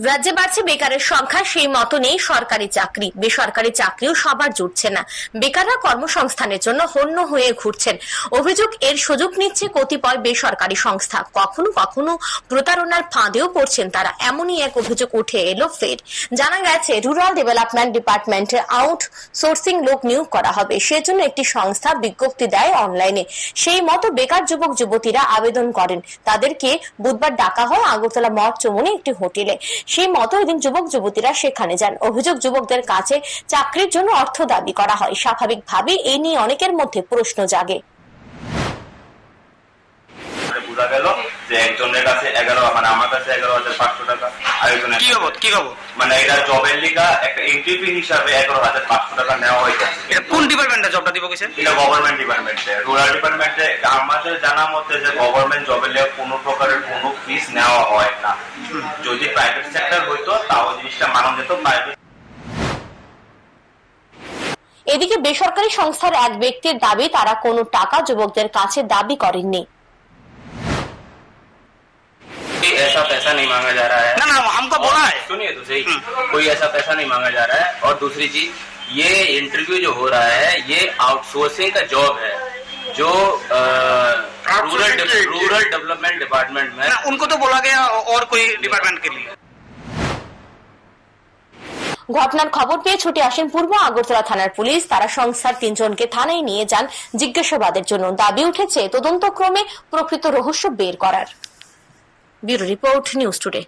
রাজ্যে বাড়ছে বেকারের সংখ্যা, সেই মতো নেই সরকারি চাকরি। বেসরকারি চাকরিও সবার জুটছে না। বেকাররা কর্মসংস্থানের জন্য হন্য হয়ে ঘুরছেন। অভিযোগ, এর সুযোগ নিচ্ছে কতিপয় বেসরকারি সংস্থা। কখনো কখনো প্রতারণার ফাঁদেও পড়ছেন তারা। এমনই এক অভিযোগ উঠে এলো ফের। জানা গেছে, রুরাল ডেভেলপমেন্ট ডিপার্টমেন্টে আউটসোর্সিং লোক নিয়োগ করা হবে। সেজন্য একটি সংস্থা বিজ্ঞপ্তি দেয় অনলাইনে। সেই মতো বেকার যুবক যুবতীরা আবেদন করেন। তাদেরকে বুধবার ডাকা হয় আগরতলা মঠ চৌমুহনী একটি হোটেলে। সেই মতো এদিন যুবক যুবতীরা সেখানে যান। অভিযোগ, যুবকদের কাছে চাকরির জন্য অর্থ দাবি করা হয়। স্বাভাবিকভাবে এই নিয়ে অনেকের মধ্যে প্রশ্ন জাগে। বোঝা গেল যে একজনের কাছে 11, মানে আমার কাছে 11,500 টাকা, আরেকজনের কি খবর মানে এটা জবের লিগা একটা এন্ট্রি ফি হিসাবে 11,500 টাকা নেওয়া হয়েছে। এটা কোন ডিপার্টমেন্টে জবটা দিব গেছেন? এটা গভর্নমেন্ট ডিপার্টমেন্টে, রুরাল ডিপার্টমেন্টে। আমাদের জানা মতে যে গভর্নমেন্ট জবের লিগে কোনো প্রকারের কোনো ফিস নেওয়া হয় না। যদি প্রাইভেট সেক্টর হইতো তাও জিনিসটা মানা যেত। প্রাইভেট এদিকে বেসরকারি সংস্থার এক ব্যক্তির দাবি, তারা কোনো টাকা যুবকদের কাছে দাবি করেননি। ऐसा पैसा नहीं मांगा जा रहा है। ना हमको बोला है, सुनिए तो सही, कोई ऐसा पैसा नहीं मांगा जा रहा है। और दूसरी चीज, ये इंटरव्यू जो हो रहा है ये आउटसोर्सिंग का जॉब है, जो रूरल डेवलपमेंट डिपार्टमेंट में। उनको तो बोला गया और कोई डिपार्टमेंट के लिए। ঘটনার খবর পেয়ে ছুটে আসেন পূর্ব আগরতলা থানার পুলিশ। তারা সংস্থার 3 জনকে থানায় নিয়ে যান জিজ্ঞাসাবাদের জন্য। দাবি উঠেছে তদন্তক্রমে প্রকৃত রহস্য বের করার। Bureau report, news today.